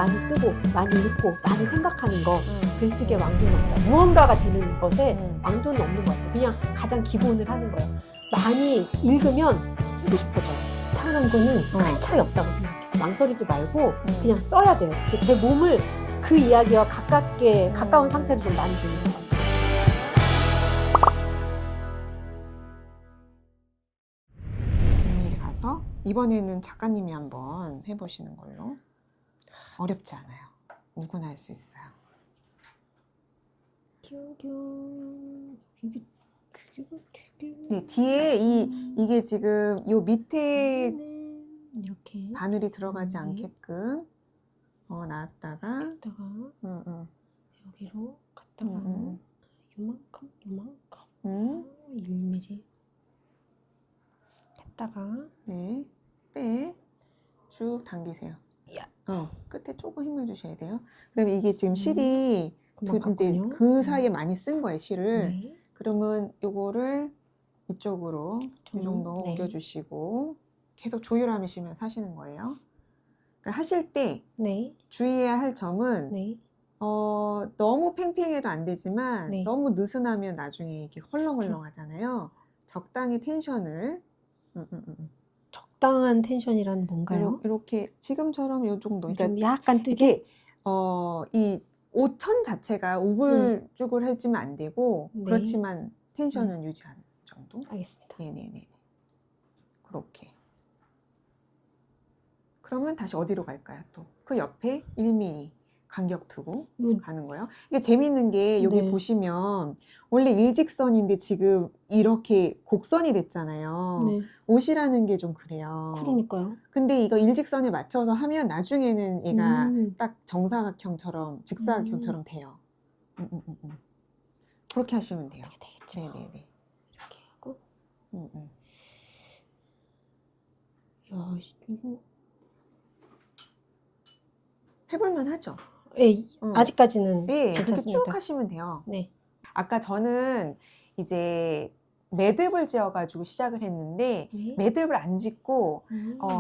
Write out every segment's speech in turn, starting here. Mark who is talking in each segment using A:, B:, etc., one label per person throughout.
A: 많이 쓰고 많이 읽고 많이 생각하는 거 글쓰기에 왕도는 없다. 무언가가 되는 것에 왕도는 없는 것 같아요. 그냥 가장 기본을 하는 거예요. 많이 읽으면 쓰고 싶어져요. 태어난 거는 큰 차이 없다고 생각해요. 망설이지 말고 그냥 써야 돼요. 제 몸을 그 이야기와 가까운 상태로 좀 많이 듣는 것 같아요.
B: 일일이 가서 이번에는 작가님이 한번 해보시는 걸로. 어렵지 않아요. 누구나 할 수 있어요. 네, 뒤에 이게 지금 요 밑에
A: 이렇게
B: 바늘이 들어가지 않게끔 놨다가
A: 여기로 갔다가 요만큼 1mm 했다가
B: 네, 쭉 당기세요. 끝에 조금 힘을 주셔야 돼요. 그다음에 이게 지금 실이 이제 그 사이에 많이 쓴 거예요, 실을.
A: 네.
B: 그러면 요거를 이쪽으로 이 정도
A: 네.
B: 옮겨주시고 계속 조율하시면서 하시는 거예요. 그러니까 하실 때
A: 네.
B: 주의해야 할 점은
A: 네.
B: 너무 팽팽해도 안 되지만
A: 네.
B: 너무 느슨하면 나중에 이게 헐렁헐렁 하잖아요. 적당히 텐션을
A: 적당한 텐션이란 뭔가요?
B: 이렇게 지금처럼 요 정도. 그러니까
A: 좀 약간 뜨게?
B: 이게 이 옷천 자체가 우글쭈글해지면 안 되고
A: 네.
B: 그렇지만 텐션은 유지하는 정도.
A: 알겠습니다.
B: 네네네. 그렇게. 그러면 다시 어디로 갈까요? 또 그 옆에 1mm 간격 두고 가는 거예요. 이게 재밌는 게 여기
A: 네.
B: 보시면 원래 일직선인데 지금 이렇게 곡선이 됐잖아요.
A: 네.
B: 옷이라는 게 좀 그래요.
A: 그러니까요.
B: 근데 이거 일직선에 맞춰서 하면 나중에는 얘가
A: 음.
B: 딱 정사각형처럼 직사각형처럼 돼요. 그렇게 하시면 돼요.
A: 어떻게 되겠지? 뭐.
B: 네네네.
A: 이렇게 하고. 야, 이거
B: 해볼만 하죠?
A: 예, 아직까지는
B: 네, 그렇게
A: 괜찮습니다.
B: 쭉 하시면 돼요.
A: 네.
B: 아까 저는 이제 매듭을 지어가지고 시작을 했는데
A: 네.
B: 매듭을 안 짓고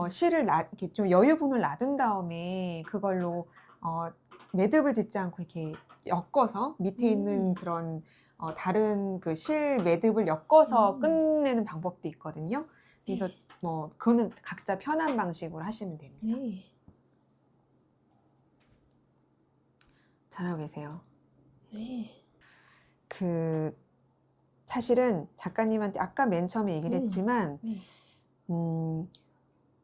B: 실을 이렇게 좀 여유분을 놔둔 다음에 그걸로 매듭을 짓지 않고 이렇게 엮어서 밑에 있는 그런 다른 그 실 매듭을 엮어서 끝내는 방법도 있거든요. 그래서 뭐 그거는 각자 편한 방식으로 하시면 됩니다.
A: 네.
B: 잘하고 계세요.
A: 네.
B: 사실은 작가님한테 아까 맨 처음에 얘기를 했지만
A: 네.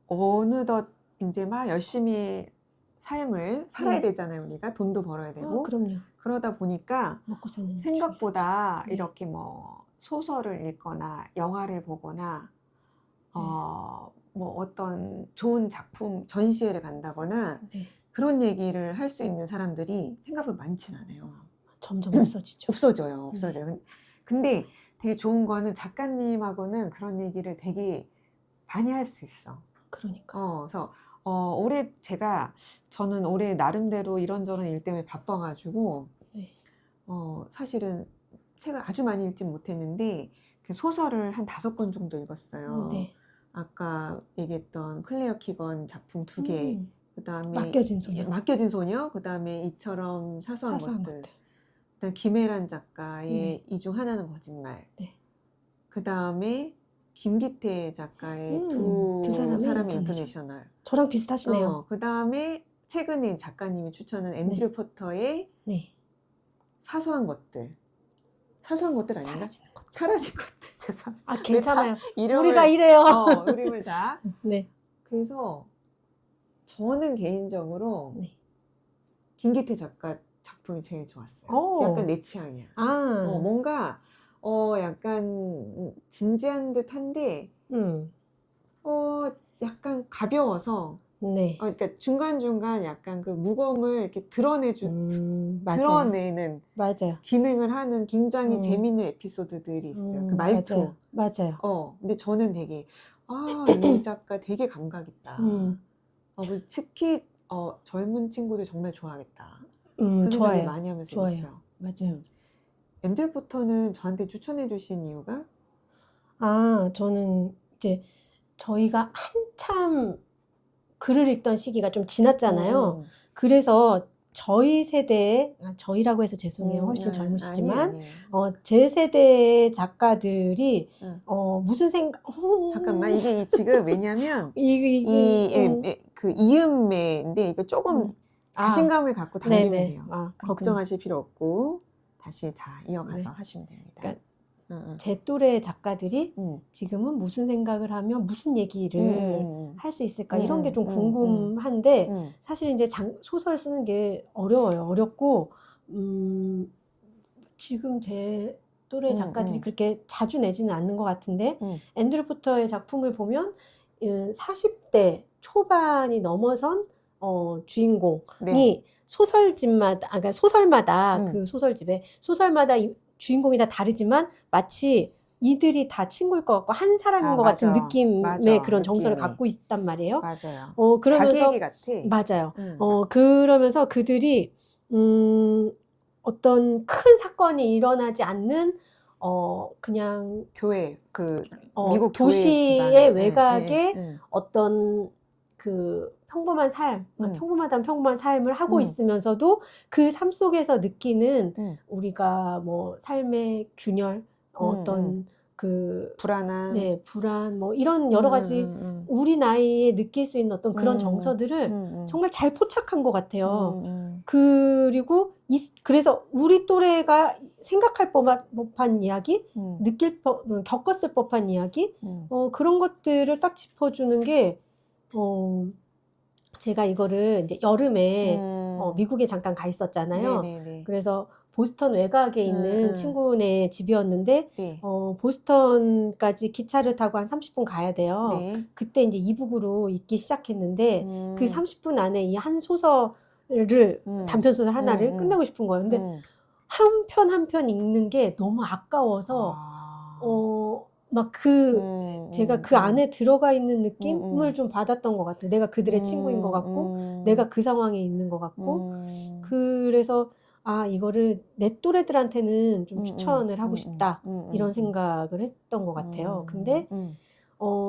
B: 어느덧 이제 막 열심히 삶을 살아야
A: 네.
B: 되잖아요. 우리가 돈도 벌어야 되고.
A: 그럼요.
B: 그러다 보니까
A: 먹고 사는
B: 생각보다
A: 네.
B: 이렇게 뭐 소설을 읽거나 영화를 보거나 뭐 어떤 좋은 작품 전시회를 간다거나
A: 네.
B: 그런 얘기를 할 수 있는 사람들이 생각보다 많진 않아요.
A: 점점 없어지죠.
B: 없어져요.
A: 네.
B: 근데 되게 좋은 거는 작가님하고는 그런 얘기를 되게 많이 할 수 있어.
A: 그러니까.
B: 그래서 저는 올해 나름대로 이런저런 일 때문에 바빠가지고
A: 네.
B: 사실은 책을 아주 많이 읽진 못했는데 그 소설을 한 5권 정도 읽었어요.
A: 네.
B: 아까 얘기했던 클레어 키건 작품 2개, 그다음에
A: 맡겨진 소녀.
B: 그다음에 이처럼 사소한 것들.
A: 것들.
B: 그다음 김혜란 작가의 이 중 하나는 거짓말.
A: 네.
B: 그다음에 김기태 작가의
A: 두
B: 사람의 인터내셔널.
A: 저랑 비슷하시네요.
B: 그다음에 최근에 작가님이 추천한 앤드류 포터의
A: 네.
B: 사소한 것들. 사소한 것들 아닌가?
A: 사라지는 것.
B: 사라진 것들. 죄송합니다.
A: 괜찮아요.
B: 이름을,
A: 우리가 이래요.
B: 이름을 다.
A: 네.
B: 그래서 저는 개인적으로
A: 네.
B: 김기태 작가 작품이 제일 좋았어요. 약간 내 취향이야. 뭔가 약간 진지한 듯한데 약간 가벼워서
A: 네.
B: 그러니까 중간중간 약간 그 무거움을 이렇게 드러내는
A: 맞아요.
B: 기능을 하는 굉장히 재밌는 에피소드들이 있어요. 그 말투.
A: 맞아요.
B: 근데 저는 되게 이 작가 되게 감각 있다. 특히 젊은 친구들 정말 좋아하겠다. 그 생각을 많이 하면서 읽었어요.
A: 맞아요.
B: 앤드류 포터는 저한테 추천해 주신 이유가?
A: 저는 이제 저희가 한참 글을 읽던 시기가 좀 지났잖아요. 그래서 저희 세대의, 저희라고 해서 죄송해요. 훨씬 젊으시지만,
B: 아니에요.
A: 제 세대의 작가들이,
B: 응.
A: 무슨 생각,
B: 잠깐만, 이게 지금 왜냐면, 그 이음매인데, 이거 조금 자신감을 갖고 당기면
A: 네네.
B: 돼요.
A: 그렇군요.
B: 걱정하실 필요 없고, 다시 다 이어가서
A: 네.
B: 하시면 됩니다.
A: 그러니까 제 또래 작가들이 지금은 무슨 생각을 하면 무슨 얘기를 할 수 있을까 이런 게 좀 궁금한데 사실 이제 소설 쓰는 게 어려워요. 어렵고 지금 제 또래 작가들이 그렇게 자주 내지는 않는 것 같은데 앤드류 포터의 작품을 보면 40대 초반이 넘어선 주인공이
B: 네.
A: 그러니까 소설마다 그 소설마다 주인공이 다 다르지만 마치 이들이 다 친구일 것 같고 한 사람인 것 같은
B: 맞아.
A: 느낌의
B: 맞아.
A: 그런 정서를
B: 느낌이.
A: 갖고 있단 말이에요.
B: 맞아요.
A: 그러면서
B: 자기 얘기 같아.
A: 맞아요. 그러면서 그들이 어떤 큰 사건이 일어나지 않는 그냥
B: 교회 미국
A: 도시의
B: 교회
A: 외곽에 어떤 그 평범한 삶, 평범하다면 평범한 삶을 하고 있으면서도 그 삶 속에서 느끼는 우리가 뭐 삶의 균열, 어떤 그
B: 불안함,
A: 네, 불안, 뭐 이런 여러 가지 우리 나이에 느낄 수 있는 어떤 그런 정서들을 정말 잘 포착한 것 같아요. 그리고 그래서 우리 또래가 생각할 법한 이야기, 겪었을 법한 이야기, 그런 것들을 딱 짚어주는 게, 제가 이거를 이제 여름에 미국에 잠깐 가 있었잖아요.
B: 네네네.
A: 그래서 보스턴 외곽에 있는 친구네 집이었는데,
B: 네.
A: 보스턴까지 기차를 타고 한 30분 가야 돼요.
B: 네.
A: 그때 이제 이북으로 읽기 시작했는데, 그 30분 안에 이 한 소설을, 단편소설 하나를 끝내고 싶은 거예요. 근데 한 편 한 편 읽는 게 너무 아까워서, 제가 그 안에 들어가 있는 느낌을 좀 받았던 것 같아요. 내가 그들의 친구인 것 같고, 내가 그 상황에 있는 것 같고, 그래서, 이거를 내 또래들한테는 좀 추천을 하고 싶다. 이런 생각을 했던 것 같아요. 근데,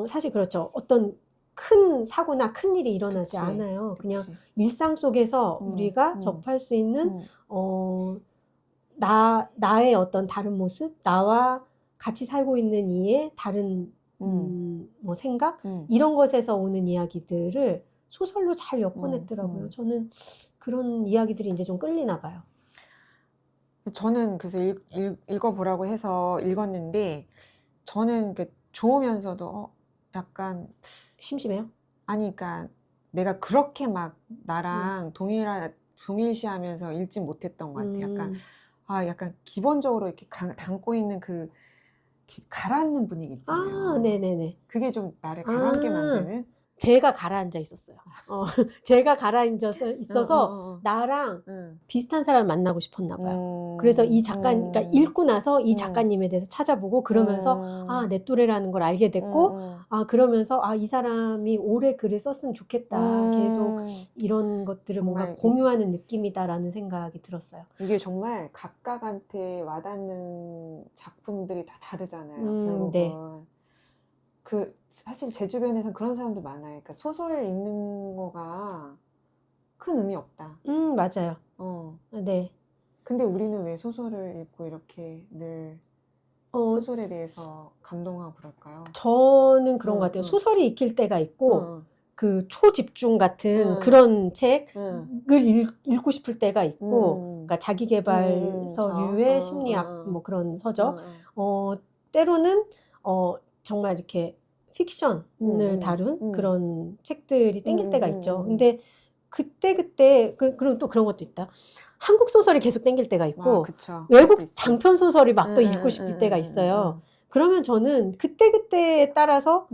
A: 사실 그렇죠. 어떤 큰 사고나 큰 일이 일어나지
B: 그치,
A: 않아요. 그냥
B: 그치.
A: 일상 속에서 우리가 접할 수 있는, 나의 어떤 다른 모습, 나와 같이 살고 있는 이의 다른 뭐 생각 이런 것에서 오는 이야기들을 소설로 잘 엮어냈더라고요. 저는 그런 이야기들이 이제 좀 끌리나 봐요.
B: 저는 그래서 읽어보라고 해서 읽었는데 저는 좋으면서도 약간
A: 심심해요?
B: 아니 그러니까 내가 그렇게 막 나랑 동일시하면서 읽진 못했던 것 같아요. 약간 기본적으로 이렇게 담고 있는 그 가라앉는 분위기 있잖아요.
A: 네네네.
B: 그게 좀 나를 가라앉게 만드는.
A: 제가 가라앉아 있었어요. 제가 가라앉아 있어서 나랑 비슷한 사람을 만나고 싶었나 봐요. 그래서 이 그러니까 읽고 나서 이 작가님에 대해서 찾아보고 그러면서 내 또래라는 걸 알게 됐고 그러면서 이 사람이 오래 글을 썼으면 좋겠다. 계속 이런 것들을 뭔가 공유하는 느낌이다라는 생각이 들었어요.
B: 이게 정말 각각한테 와닿는 작품들이 다 다르잖아요. 결국은.
A: 네.
B: 사실 제 주변에서 그런 사람도 많아요. 그러니까 소설 읽는 거가 큰 의미 없다.
A: 맞아요. 네.
B: 근데 우리는 왜 소설을 읽고 이렇게 늘 소설에 대해서 감동하고 그럴까요?
A: 저는 그런 것 같아요. 소설이 읽힐 때가 있고 그 초집중 같은 그런 책을 읽고 싶을 때가 있고 그러니까 자기계발서류의 심리학 뭐 그런 서적 때로는 때로는 이렇게 픽션을 다룬 그런 책들이 땡길 때가 있죠. 근데 그때 그리고 또 그런 것도 있다. 한국 소설이 계속 땡길 때가 있고 외국 장편 소설이 막 또 읽고 싶을 때가 있어요. 그러면 저는 그때그때에 따라서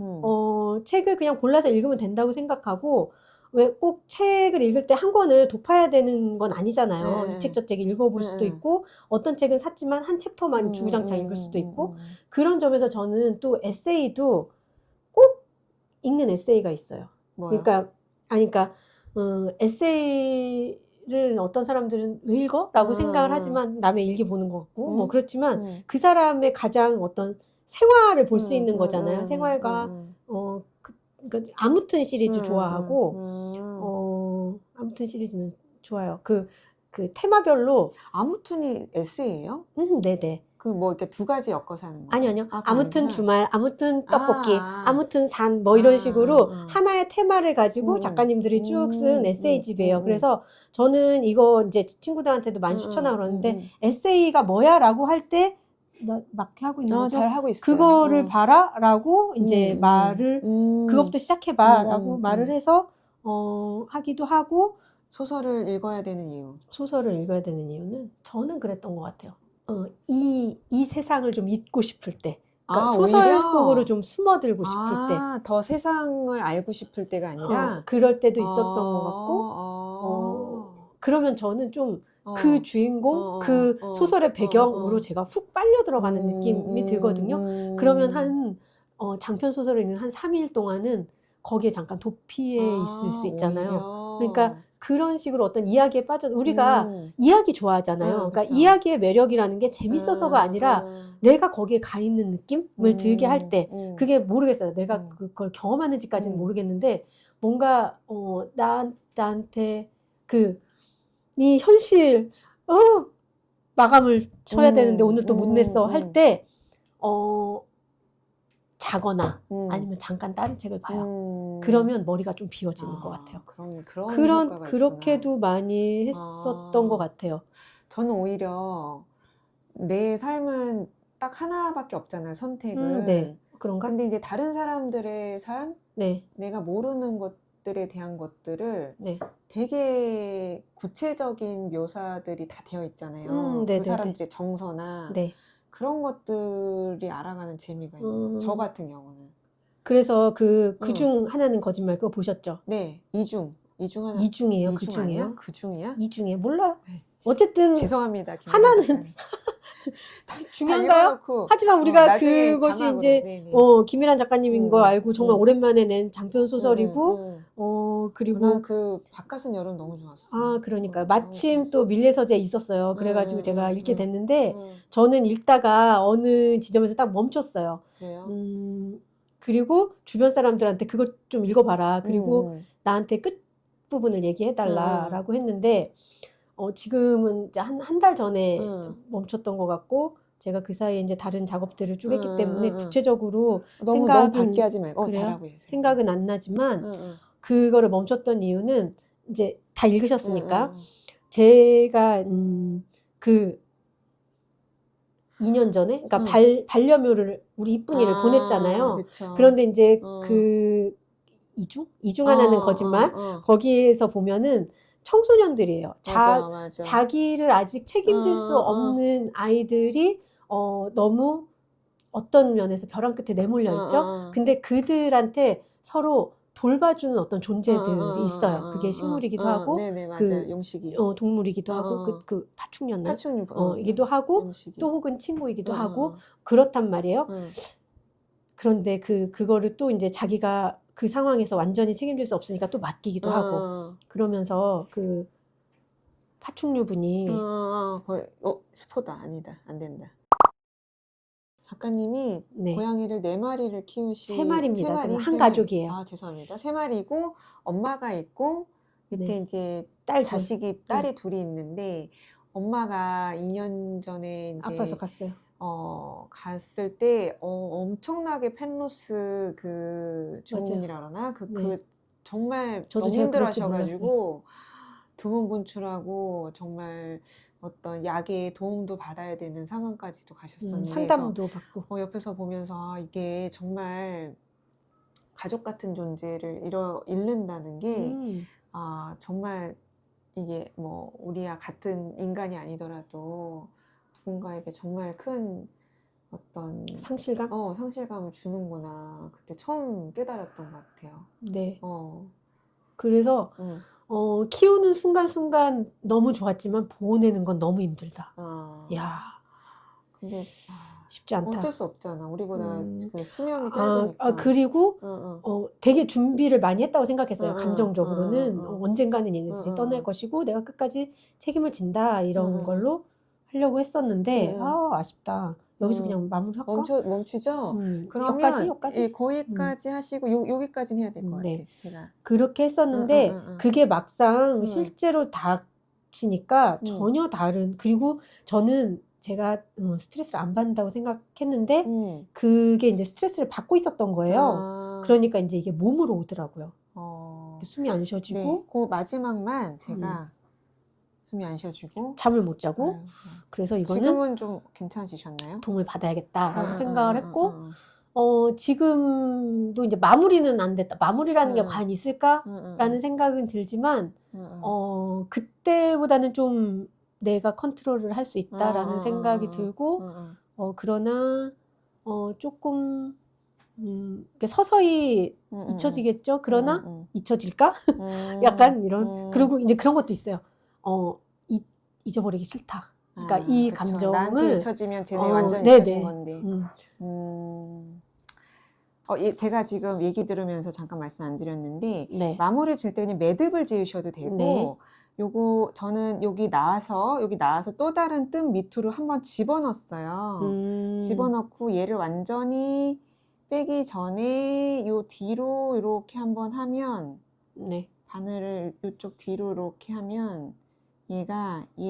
A: 책을 그냥 골라서 읽으면 된다고 생각하고 왜 꼭 책을 읽을 때 한 권을 덮어야 되는 건 아니잖아요. 이 책 저 책 읽어볼 수도 있고 어떤 책은 샀지만 한 챕터만 주구장창 읽을 수도 있고 그런 점에서 저는 또 에세이도 꼭 읽는 에세이가 있어요.
B: 뭐요?
A: 그러니까 에세이를 어떤 사람들은 왜 읽어? 라고 생각을 하지만 남의 일기 보는 것 같고 뭐 그렇지만 그 사람의 가장 어떤 생활을 볼 수 있는 거잖아요. 생활과 그러니까 아무튼 시리즈 좋아하고 아무튼 시리즈는 좋아요. 그 테마별로
B: 아무튼이 에세이예요?
A: 네네.
B: 그 뭐 이렇게 두 가지 엮어서 하는 거죠?
A: 아니요.
B: 그거
A: 아무튼
B: 아니구나.
A: 주말, 아무튼 떡볶이,
B: 아.
A: 아무튼 산 뭐 이런 식으로
B: 아.
A: 하나의 테마를 가지고 작가님들이 쭉 쓴 에세이집이에요. 그래서 저는 이거 이제 친구들한테도 많이 추천하고 그러는데 에세이가 뭐야라고 할 때 나 막 하고 있는 거죠.
B: 잘 하고 있어요.
A: 그거를 봐라라고 이제 말을 그것부터 시작해봐라고 말을 해서 하기도 하고
B: 소설을 읽어야 되는 이유.
A: 소설을 읽어야 되는 이유는 저는 그랬던 것 같아요. 이 세상을 좀 잊고 싶을 때, 그러니까 소설
B: 오히려?
A: 속으로 좀 숨어들고 싶을 때,
B: 더 세상을 알고 싶을 때가 아니라
A: 그럴 때도 있었던 것 같고, 그러면 저는 좀 그 주인공, 그 소설의 배경으로 제가 훅 빨려 들어가는 느낌이 들거든요. 그러면 한 장편 소설을 읽는 한 3일 동안은 거기에 잠깐 도피해 있을 수 있잖아요.
B: 오히려.
A: 그러니까 그런 식으로 어떤 이야기에 빠져 우리가 이야기 좋아하잖아요. 그러니까
B: 그쵸.
A: 이야기의 매력이라는 게 재밌어서가 아니라 내가 거기에 가 있는 느낌을 들게 할 때 그게 모르겠어요. 내가 그걸 경험하는지까지는 모르겠는데 뭔가 나한테 이 현실 마감을 쳐야 되는데 오늘 또 못 냈어 할 때 자거나 아니면 잠깐 다른 책을 봐요. 그러면 머리가 좀 비워지는 것 같아요.
B: 그런 효과가
A: 그렇게도
B: 있구나.
A: 많이 했었던 것 같아요.
B: 저는 오히려 내 삶은 딱 하나밖에 없잖아요, 선택은.
A: 네. 그런가?
B: 근데 이제 다른 사람들의 삶,
A: 네.
B: 내가 모르는 것들에 대한 것들을
A: 네.
B: 되게 구체적인 묘사들이 다 되어 있잖아요. 그
A: 네네네.
B: 사람들의 정서나
A: 네.
B: 그런 것들이 알아가는 재미가 있는 거예요. 저 같은 경우는.
A: 그래서 그중 하나는 거짓말 그거 보셨죠?
B: 네, 이중 하나.
A: 이중이에요.
B: 이중
A: 그중이에요?
B: 아니야? 그중이야?
A: 이중이에요. 몰라요.
B: 아이,
A: 어쨌든
B: 죄송합니다.
A: 하나는 중요한가요? 하지만 우리가
B: 나중에
A: 그것이
B: 자막으로.
A: 이제
B: 네네.
A: 김일한 작가님인 거 알고 정말 오랜만에 낸 장편 소설이고 그리고
B: 난 그 바깥은 여름 너무 좋았어.
A: 그러니까요. 마침 또 밀레서재에 있었어요. 그래가지고 제가 읽게 됐는데 저는 읽다가 어느 지점에서 딱 멈췄어요.
B: 왜요?
A: 그리고 주변 사람들한테 그것 좀 읽어봐라. 그리고 나한테 끝부분을 얘기해달라라고 했는데 지금은 이제 한 달 전에 멈췄던 것 같고 제가 그 사이에 이제 다른 작업들을 쭉 했기 때문에 구체적으로
B: 너무
A: 생각은
B: 밝게 하지 말고.
A: 그래요?
B: 잘하고 있어요.
A: 생각은 안 나지만 그거를 멈췄던 이유는 이제 다 읽으셨으니까 제가 그 2년 전에 그러니까 반려묘를 우리 이쁜이를 보냈잖아요.
B: 그쵸.
A: 그런데 이제 그 이중하나는 거짓말 거기에서 보면은 청소년들이에요.
B: 맞아.
A: 자기를 아직 책임질 수 없는 아이들이 너무 어떤 면에서 벼랑 끝에 내몰려 있죠. 근데 그들한테 서로 돌봐주는 어떤 존재들이 있어요. 그게 식물이기도 하고,
B: 네네, 맞아요. 용식이.
A: 동물이기도 하고, 그 파충류나
B: 파충류.
A: 이기도 하고,
B: 용식이.
A: 또 혹은 친구이기도 하고 그렇단 말이에요. 그런데 그거를 또 이제 자기가 그 상황에서 완전히 책임질 수 없으니까 또 맡기기도 하고 그러면서 그 파충류분이
B: 스포다. 아니다. 안 된다. 작가님이
A: 네.
B: 고양이를 4마리를 키우시.
A: 3마리입니다.
B: 세 마리?
A: 한 가족이에요.
B: 죄송합니다. 3마리고 엄마가 있고 밑에
A: 네.
B: 이제
A: 딸
B: 딸이 둘이 있는데 엄마가 2년 전에 이제
A: 아파서 갔어요.
B: 갔을 때 엄청나게 펜로스 증후군이라 그러나
A: 네.
B: 정말
A: 저도
B: 너무
A: 제가 그럴 줄
B: 힘들어하셔가지고 두문 분출하고 정말 어떤 약의 도움도 받아야 되는 상황까지도 가셨었는데
A: 상담도 받고
B: 옆에서 보면서 이게 정말 가족 같은 존재를 잃는다는 게 정말 이게 뭐 우리와 같은 인간이 아니더라도 누군가에게 정말 큰 어떤 상실감을 주는구나. 그때 처음 깨달았던 것 같아요.
A: 네. 그래서 키우는 순간순간 너무 좋았지만 보내는 건 너무 힘들다. 야,
B: 근데
A: 쉽지 않다.
B: 어쩔 수 없잖아. 우리보다 그 수명이 짧으니까.
A: 그리고 되게 준비를 많이 했다고 생각했어요. 감정적으로는 언젠가는 얘네들이 떠날 것이고 내가 끝까지 책임을 진다 이런 걸로 하려고 했었는데 아쉽다. 여기서 그냥 마무리할까?
B: 멈추죠? 그러면
A: 여기까지?
B: 거기까지 하시고 여기까지는 해야 될 것 같아요. 제가
A: 그렇게 했었는데 그게 막상 실제로 다 닥치니까 전혀 다른, 그리고 저는 제가 스트레스를 안 받는다고 생각했는데 그게 이제 스트레스를 받고 있었던 거예요. 그러니까 이제 이게 몸으로 오더라고요. 숨이 안
B: 네,
A: 쉬어지고
B: 그 마지막만 제가 숨이 안 쉬어지고
A: 잠을 못 자고
B: 아유,
A: 그래서 이거는
B: 지금은 좀 괜찮으시셨나요?
A: 도움을 받아야겠다라고
B: 응,
A: 생각을
B: 응,
A: 했고
B: 응,
A: 지금도 이제 마무리는 안 됐다. 마무리라는 게
B: 응,
A: 과연
B: 응,
A: 있을까라는 생각은 들지만 그때보다는 좀 내가 컨트롤을 할 수 있다라는 생각이 들고 그러나 조금 이렇게 서서히 잊혀지겠죠. 그러나 잊혀질까? 약간 이런, 그리고 이제 그런 것도 있어요. 잊어버리기 싫다. 그러니까 이
B: 그쵸.
A: 감정을
B: 나한테 잊혀지면 쟤네 완전
A: 네네.
B: 잊혀진 건데. 제가 지금 얘기 들으면서 잠깐 말씀 안 드렸는데
A: 네.
B: 마무리 질 때는 매듭을 지으셔도 되고
A: 네.
B: 요거 저는 여기 나와서 또 다른 뜸 밑으로 한번 집어넣었어요. 집어넣고 얘를 완전히 빼기 전에 요 뒤로 이렇게 한번 하면
A: 네.
B: 바늘을 이쪽 뒤로 이렇게 하면 얘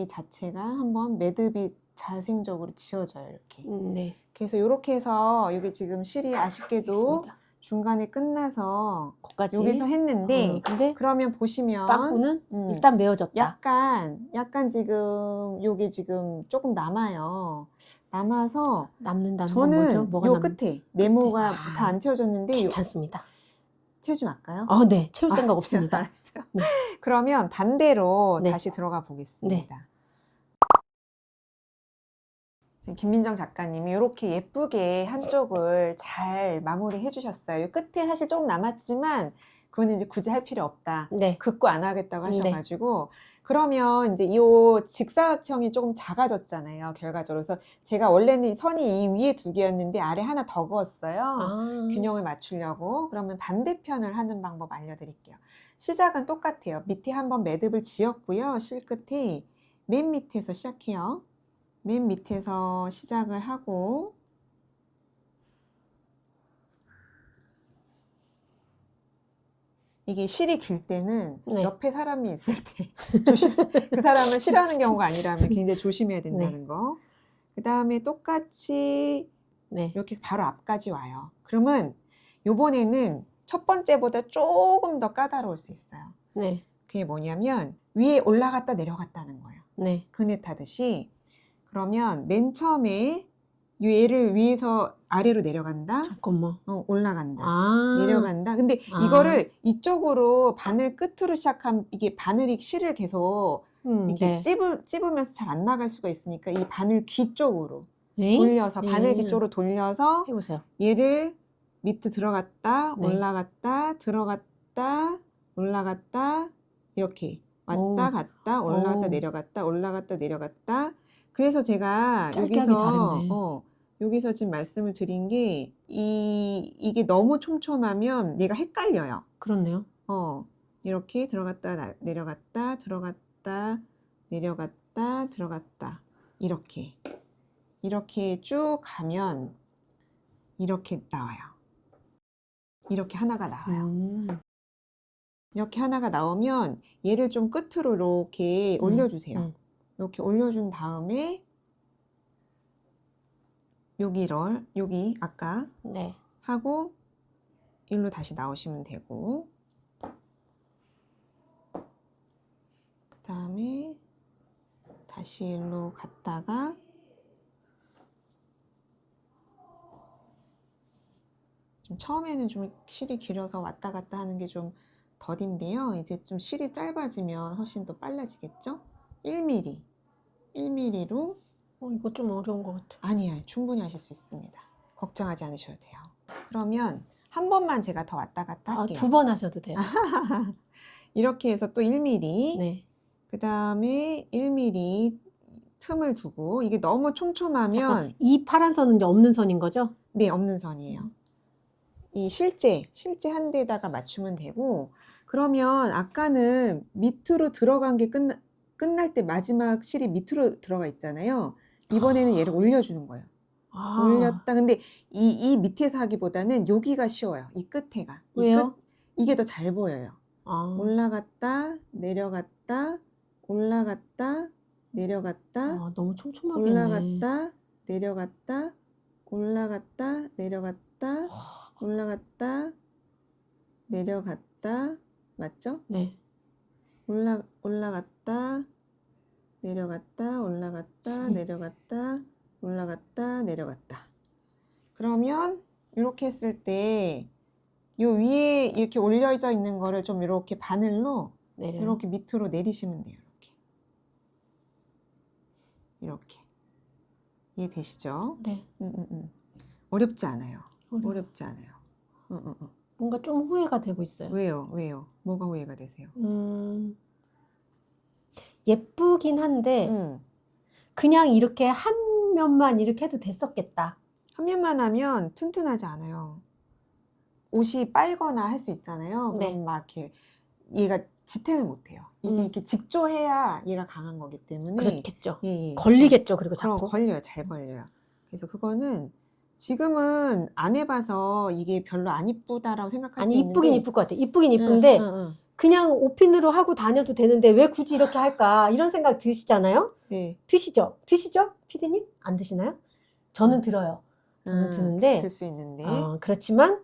B: 자체가 한번 매듭이 자생적으로 지어져요. 이렇게.
A: 네.
B: 그래서 이렇게 해서 여기 지금 실이 아쉽게도
A: 있습니다.
B: 중간에 끝나서
A: 거기까지.
B: 여기서 했는데
A: 근데
B: 그러면 보시면
A: 빵꾸는 일단 메어졌다.
B: 약간 지금 여기 지금 조금 남아요. 남아서
A: 남는다는 건 뭐죠?
B: 저는
A: 뭐가
B: 요 끝에 네모가 다 안 채워졌는데
A: 괜찮습니다.
B: 채워주면 할까요?
A: 네. 채울 생각 없습니다.
B: 알았어요.
A: 네.
B: 그러면 반대로
A: 네.
B: 다시 들어가 보겠습니다. 김민정 작가님이 이렇게 예쁘게 한쪽을 잘 마무리해 주셨어요. 끝에 사실 조금 남았지만 그거는 이제 굳이 할 필요 없다.
A: 네.
B: 긋고 안 하겠다고
A: 네.
B: 하셔가지고 그러면 이제 이 직사각형이 조금 작아졌잖아요. 결과적으로. 그래서 제가 원래는 선이 이 위에 두 개였는데 아래 하나 더 그었어요. 균형을 맞추려고. 그러면 반대편을 하는 방법 알려드릴게요. 시작은 똑같아요. 밑에 한번 매듭을 지었고요. 실 끝에 맨 밑에서 시작해요. 맨 밑에서 시작을 하고 이게 실이 길 때는
A: 네.
B: 옆에 사람이 있을 때 그 사람을 싫어하는 경우가 아니라면 굉장히 조심해야 된다는 거. 그 다음에 똑같이 이렇게 바로 앞까지 와요. 그러면 요번에는 첫 번째보다 조금 더 까다로울 수 있어요. 그게 뭐냐면 위에 올라갔다 내려갔다는 거예요. 그네 타듯이. 그러면 맨 처음에 얘를 위에서 아래로 내려간다.
A: 잠깐만.
B: 올라간다. 내려간다. 근데 이거를 이쪽으로 바늘 끝으로 시작한 이게 바늘이 실을 계속 이렇게 찝으면서 잘 안 나갈 수가 있으니까 이 바늘 귀 쪽으로 돌려서 바늘 귀 쪽으로 돌려서
A: 해보세요.
B: 얘를 밑에 들어갔다 올라갔다 들어갔다 올라갔다 이렇게 왔다 갔다 올라갔다 내려갔다 올라갔다 내려갔다. 그래서 제가 여기서 지금 말씀을 드린 게 이게 너무 촘촘하면 얘가 헷갈려요.
A: 그렇네요.
B: 이렇게 들어갔다 내려갔다 들어갔다 내려갔다 들어갔다 이렇게 쭉 가면 이렇게 나와요. 이렇게 하나가 나와요. 이렇게 하나가 나오면 얘를 좀 끝으로 이렇게 올려주세요. 이렇게 올려준 다음에 여기 아까 하고 일로 다시 나오시면 되고 그 다음에 다시 일로 갔다가 좀 처음에는 좀 실이 길어서 왔다 갔다 하는 게 좀 더딘데요. 이제 좀 실이 짧아지면 훨씬 더 빨라지겠죠? 1mm로
A: 이거 좀 어려운 것 같아요.
B: 아니에요. 충분히 하실 수 있습니다. 걱정하지 않으셔도 돼요. 그러면 한 번만 제가 더 왔다 갔다 할게요.
A: 2번 하셔도 돼요.
B: 이렇게 해서 또 1mm 그 다음에 1mm 틈을 두고 이게 너무 촘촘하면
A: 이 파란 선은 이제 없는 선인 거죠?
B: 네, 없는 선이에요. 이 실제 한 데다가 맞추면 되고 그러면 아까는 밑으로 들어간 게 끝날 때 마지막 실이 밑으로 들어가 있잖아요. 이번에는 얘를 올려주는 거예요. 올렸다. 근데 이 밑에서 하기보다는 여기가 쉬워요. 이 끝에가.
A: 왜요?
B: 이게 더 잘 보여요. 올라갔다, 내려갔다, 올라갔다, 내려갔다,
A: 아, 너무 촘촘하게 했네.
B: 올라갔다, 내려갔다, 올라갔다, 내려갔다, 올라갔다, 내려갔다. 맞죠?
A: 네.
B: 올라갔다, 내려갔다, 올라갔다, 내려갔다, 올라갔다, 내려갔다. 그러면 이렇게 했을 때 요 위에 이렇게 올려져 있는 거를 좀 이렇게 바늘로
A: 내려.
B: 이렇게 밑으로 내리시면 돼요. 이렇게. 이해되시죠?
A: 네.
B: 어렵지 않아요.
A: 어려워.
B: 어렵지 않아요.
A: 뭔가 좀 후회가 되고 있어요.
B: 왜요? 왜요? 뭐가 후회가 되세요?
A: 예쁘긴 한데 그냥 이렇게 한 면만 이렇게 해도 됐었겠다.
B: 한 면만 하면 튼튼하지 않아요. 옷이 빨거나 할 수 있잖아요.
A: 네.
B: 그럼 막 이렇게 얘가 지탱을 못해요. 이게 이렇게 직조해야 얘가 강한 거기 때문에.
A: 그렇겠죠.
B: 예.
A: 걸리겠죠. 그리고
B: 그럼
A: 자꾸.
B: 걸려요. 잘 걸려요. 그래서 그거는 지금은 안 해봐서 이게 별로 안 이쁘다라고 생각할
A: 아니
B: 수 있는데.
A: 이쁘긴 이쁠 것 같아. 이쁘긴 이쁜데 그냥 옷핀으로 하고 다녀도 되는데 왜 굳이 이렇게 할까 이런 생각 드시잖아요.
B: 네.
A: 드시죠? 피디님? 안 드시나요? 저는 들어요. 저는 드는데
B: 들 수 있는데.
A: 그렇지만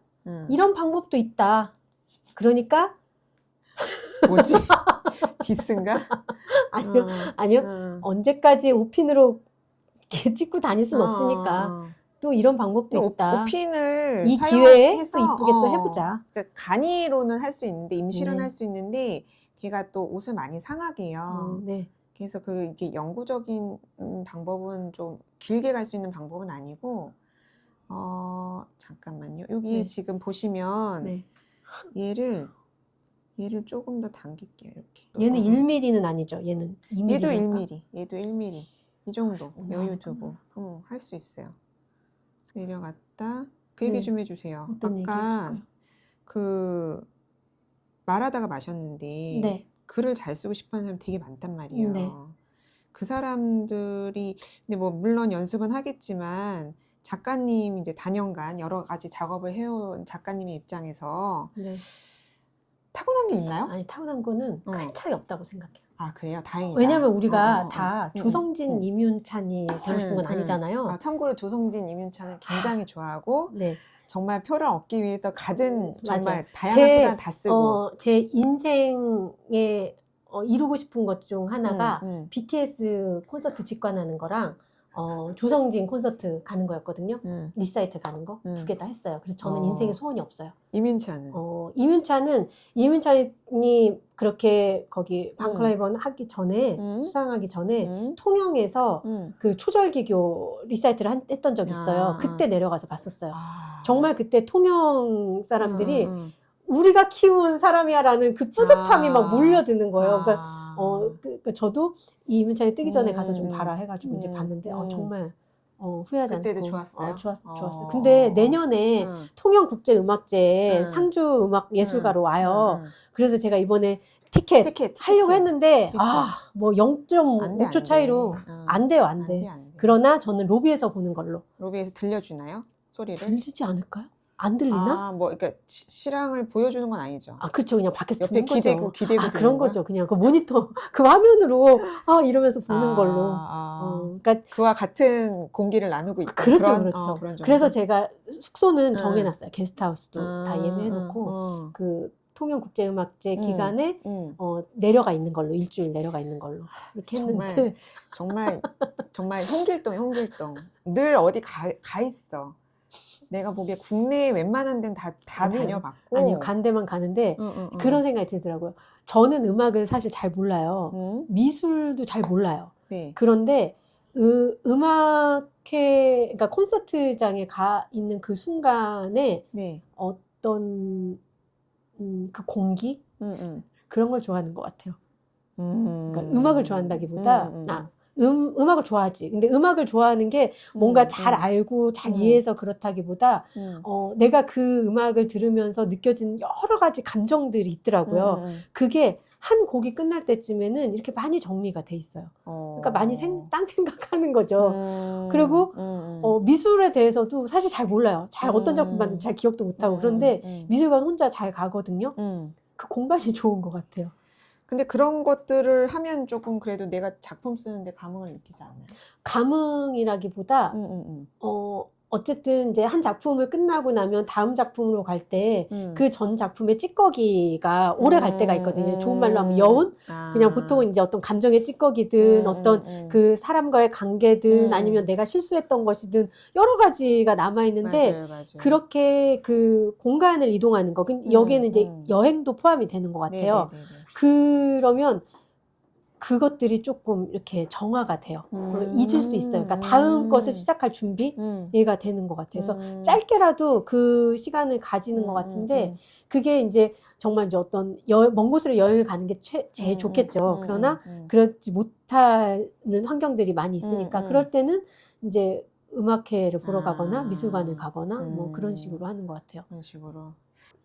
A: 이런 방법도 있다. 그러니까
B: 뭐지? 디스인가?
A: 아니요. 언제까지 옷핀으로 이렇게 찍고 다닐 수는 없으니까 또 이런 방법도 있다.
B: 옷핀을
A: 이 기회에
B: 사용해서
A: 또 이쁘게 또 해보자.
B: 그러니까 간이로는 할 수 있는데 임시로는
A: 네.
B: 할 수 있는데 걔가 또 옷을 많이 상하게 해요.
A: 네.
B: 그래서 그 이게 영구적인 방법은 좀 길게 갈 수 있는 방법은 아니고 잠깐만요. 여기
A: 네.
B: 지금 보시면
A: 네.
B: 얘를 조금 더 당길게요. 이렇게.
A: 얘는 1mm는 아니죠. 얘는 2mm.
B: 얘도 1mm. 얘도 1mm. 이 정도 여유
A: 아,
B: 두고 할 수 있어요. 내려갔다. 그 얘기
A: 네.
B: 좀 해주세요.
A: 어떤 얘기
B: 아까
A: 해줄까요?
B: 그 말하다가 마셨는데
A: 네.
B: 글을 잘 쓰고 싶어하는 사람 되게 많단 말이에요.
A: 네.
B: 그 사람들이 근데 뭐 물론 연습은 하겠지만 작가님 이제 단연간 여러 가지 작업을 해온 작가님의 입장에서
A: 네.
B: 타고난 게 있나요?
A: 아니 타고난 거는 큰 차이 없다고 생각해요.
B: 아 그래요? 다행이다.
A: 왜냐면 우리가 다 조성진,
B: 응.
A: 이윤찬이 되고 싶은 건 아니잖아요.
B: 참고로 조성진, 이윤찬을 굉장히 좋아하고
A: 네.
B: 정말 표를 얻기 위해서 가든 정말
A: 맞아요.
B: 다양한 수단 다 쓰고
A: 제 인생에 이루고 싶은 것 중 하나가 BTS 콘서트 직관하는 거랑 조성진 콘서트 가는 거였거든요. 리사이트 가는 거 두 개 다 했어요. 그래서 저는 인생에 소원이 없어요.
B: 이민찬은?
A: 이윤찬이 그렇게 거기 방클라이번 하기 전에 수상하기 전에 통영에서 그 초절기교 리사이트를 했던 적이 있어요. 그때 내려가서 봤었어요. 정말 그때 통영 사람들이 우리가 키운 사람이야라는 그 뿌듯함이 막 몰려드는 거예요. 그러니까 저도 이윤찬이 뜨기 전에 가서 좀 봐라 해가지고 이제 봤는데 정말 후회하지 않고
B: 그때도 좋았어요?
A: 좋았어요. 근데 내년에 통영국제음악제에 상주 음악 예술가로 와요. 그래서 제가 이번에 티켓 하려고 했는데 뭐 0.5초 차이로 안 돼요. 그러나 저는 로비에서 보는 걸로.
B: 로비에서 들려주나요? 소리를?
A: 들리지 않을까요? 안 들리나?
B: 뭐 그러니까 실황을 보여주는 건 아니죠.
A: 그렇죠. 그냥 밖에서
B: 옆에
A: 듣는 거죠.
B: 기대고
A: 그런 거죠. 그냥 그 모니터 그 화면으로 이러면서 보는 걸로. 그러니까
B: 그와 같은 공기를 나누고 있다.
A: 그렇죠.
B: 그런
A: 그래서 제가 숙소는 정해놨어요. 게스트하우스도 다 예매해놓고 그 통영국제음악제 기간에 내려가 있는 걸로 일주일 내려가 있는 걸로 이렇게 했는데
B: 정말 홍길동 늘 어디 가 있어. 내가 보기에 국내에 웬만한 데는 다 다녀봤고
A: 아니요, 간 데만 가는데 그런 생각이 들더라고요. 저는 음악을 사실 잘 몰라요. 미술도 잘 몰라요.
B: 네.
A: 그런데 그러니까 콘서트장에 가 있는 그 순간에 어떤 그 공기 그런 걸 좋아하는 것 같아요. 그러니까 음악을 좋아한다기보다 음악을 좋아하지. 근데 음악을 좋아하는 게 뭔가 잘 알고 잘 이해해서 그렇다기보다 내가 그 음악을 들으면서 느껴진 여러 가지 감정들이 있더라고요. 그게 한 곡이 끝날 때쯤에는 이렇게 많이 정리가 돼 있어요. 그러니까 많이 딴 생각하는 거죠. 그리고 미술에 대해서도 사실 잘 몰라요. 어떤 작품 봤는지 잘 기억도 못하고 그런데 미술관 혼자 잘 가거든요. 그 공간이 좋은 것 같아요.
B: 근데 그런 것들을 하면 조금 그래도 내가 작품 쓰는데 감흥을 느끼지 않나요?
A: 감흥이라기보다 어쨌든 이제 한 작품을 끝나고 나면 다음 작품으로 갈 때 그 전 작품의 찌꺼기가 오래 갈 때가 있거든요. 좋은 말로 하면 여운? 그냥 보통은 이제 어떤 감정의 찌꺼기든 어떤 그 사람과의 관계든 아니면 내가 실수했던 것이든 여러 가지가 남아있는데
B: 맞아요, 맞아요.
A: 그렇게 그 공간을 이동하는 거. 여기에는 이제 여행도 포함이 되는 것 같아요. 그러면 그것들이 조금 이렇게 정화가 돼요. 잊을 수 있어요. 그러니까 다음 것을 시작할 준비가 되는 것 같아요. 그래서 짧게라도 그 시간을 가지는 것 같은데 그게 이제 정말 이제 어떤 먼 곳으로 여행을 가는 게 제일 좋겠죠. 그러나 그렇지 못하는 환경들이 많이 있으니까 그럴 때는 이제 음악회를 보러 가거나 미술관을 가거나 뭐 그런 식으로 하는 것 같아요.
B: 그런 식으로.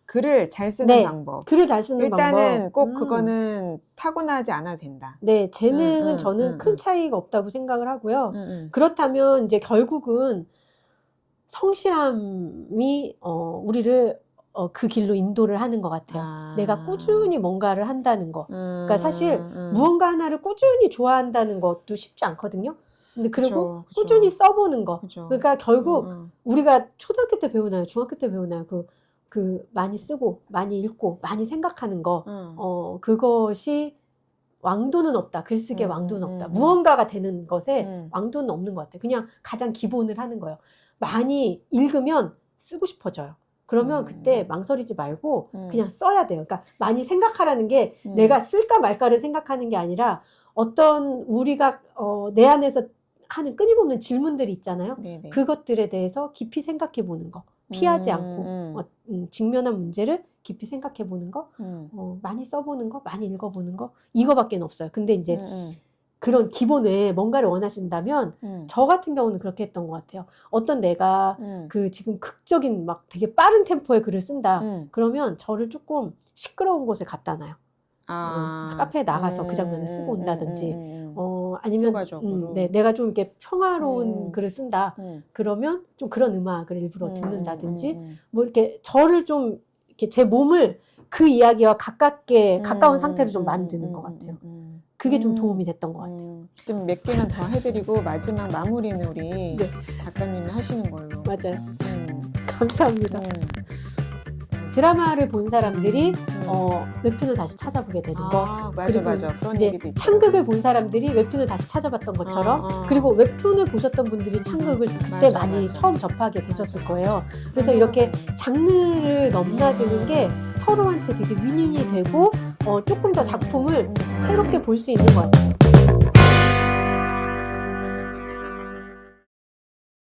B: 글을 잘 쓰는
A: 네,
B: 방법.
A: 글을 잘 쓰는
B: 일단은
A: 방법.
B: 꼭 그거는 타고나지 않아도 된다.
A: 네, 재능은 저는 큰 차이가 없다고 생각을 하고요. 그렇다면 이제 결국은 성실함이 우리를 그 길로 인도를 하는 것 같아요. 내가 꾸준히 뭔가를 한다는 거. 그러니까 사실 무언가 하나를 꾸준히 좋아한다는 것도 쉽지 않거든요. 근데 그리고
B: 그쵸.
A: 꾸준히 써보는 거.
B: 그쵸.
A: 그러니까 결국 우리가 초등학교 때 배우나요? 중학교 때 배우나요? 그 많이 쓰고 많이 읽고 많이 생각하는 거. 그것이 왕도는 없다. 글쓰기에 왕도는 없다. 무언가가 되는 것에 왕도는 없는 것 같아요. 그냥 가장 기본을 하는 거예요. 많이 읽으면 쓰고 싶어져요. 그러면 그때 망설이지 말고 그냥 써야 돼요. 그러니까 많이 생각하라는 게 내가 쓸까 말까를 생각하는 게 아니라 어떤 우리가 내 안에서 하는 끊임없는 질문들이 있잖아요.
B: 네네.
A: 그것들에 대해서 깊이 생각해 보는 거. 피하지 않고 직면한 문제를 깊이 생각해 보는 거, 많이 써보는 거, 많이 읽어보는 거, 이거밖에 없어요. 근데 이제 그런 기본 외에 뭔가를 원하신다면 저 같은 경우는 그렇게 했던 것 같아요. 어떤 내가 그 지금 극적인 막 되게 빠른 템포의 글을 쓴다. 그러면 저를 조금 시끄러운 곳에 갖다 놔요. 그래서 카페에 나가서 그 장면을 쓰고 온다든지 아니면 네, 내가 좀 이렇게 평화로운 글을 쓴다. 그러면 좀 그런 음악을 일부러 듣는다든지 뭐 이렇게 저를 좀 이렇게 제 몸을 그 이야기와 가까운 상태로 좀 만드는 것 같아요. 그게 좀 도움이 됐던 것 같아요.
B: 좀 몇 개만 더 해드리고 마지막 마무리는 우리 작가님이 하시는 걸로.
A: 맞아요. 감사합니다. 드라마를 본 사람들이 웹툰을 다시 찾아보게 되는 거.
B: 맞아, 맞아. 그런
A: 이제
B: 얘기도 있죠.
A: 창극을 본 사람들이 웹툰을 다시 찾아봤던 것처럼 그리고 웹툰을 보셨던 분들이 창극을 그때
B: 맞아,
A: 많이
B: 맞아.
A: 처음 접하게 되셨을 거예요. 그래서 이렇게 장르를 넘나드는 게 서로한테 되게 윈윈이 되고 조금 더 작품을 새롭게 볼 수 있는 것 같아요.